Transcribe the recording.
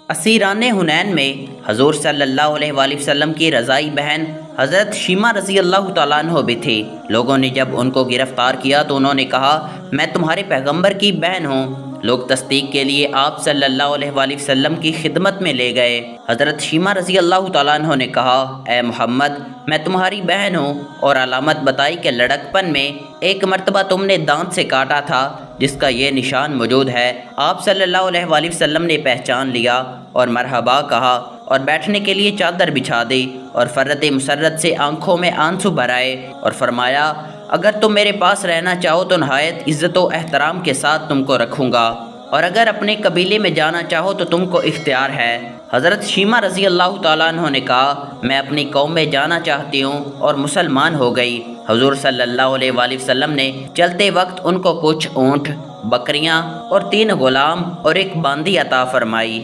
असीरान हुनैन में हजूर सल्लल्लाहु अलैहि वसल्लम की रज़ाई बहन हज़रत शीमा रज़ी अल्लाह तआला अन्हा भी थी। लोगों ने जब उनको गिरफ़्तार किया तो उन्होंने कहा, मैं तुम्हारे पैगंबर की बहन हूँ। लोग तस्दीक के लिए आप सल्लल्लाहु अलैहि वसल्लम की खिदमत में ले गए। हज़रत शीमा रज़ी अल्लाह तआला अन्हा ने कहा, ए मोहम्मद, मैं तुम्हारी बहन हूँ और अलामत बताई कि लड़कपन में एक मरतबा तुमने दांत से काटा था जिसका ये निशान मौजूद है। आप सल्लल्लाहु अलैहि वसल्लम ने पहचान लिया और मरहबा कहा और बैठने के लिए चादर बिछा दी और फ़रत मुसर्रत से आंखों में आंसू भराए और फरमाया, अगर तुम मेरे पास रहना चाहो तो नहायत इज़्ज़त व एहतराम के साथ तुमको रखूँगा और अगर अपने कबीले में जाना चाहो तो तुमको इख्तियार है। हज़रत शीमा रज़ी अल्लाह तआला अन्हा ने कहा, मैं अपनी कौम में जाना चाहती हूँ और मुसलमान हो गई। हुज़ूर सल्लल्लाहु अलैहि वसल्लम ने चलते वक्त उनको कुछ ऊँट, बकरियाँ और 3 ग़ुलाम और एक बांदी अता फरमाई।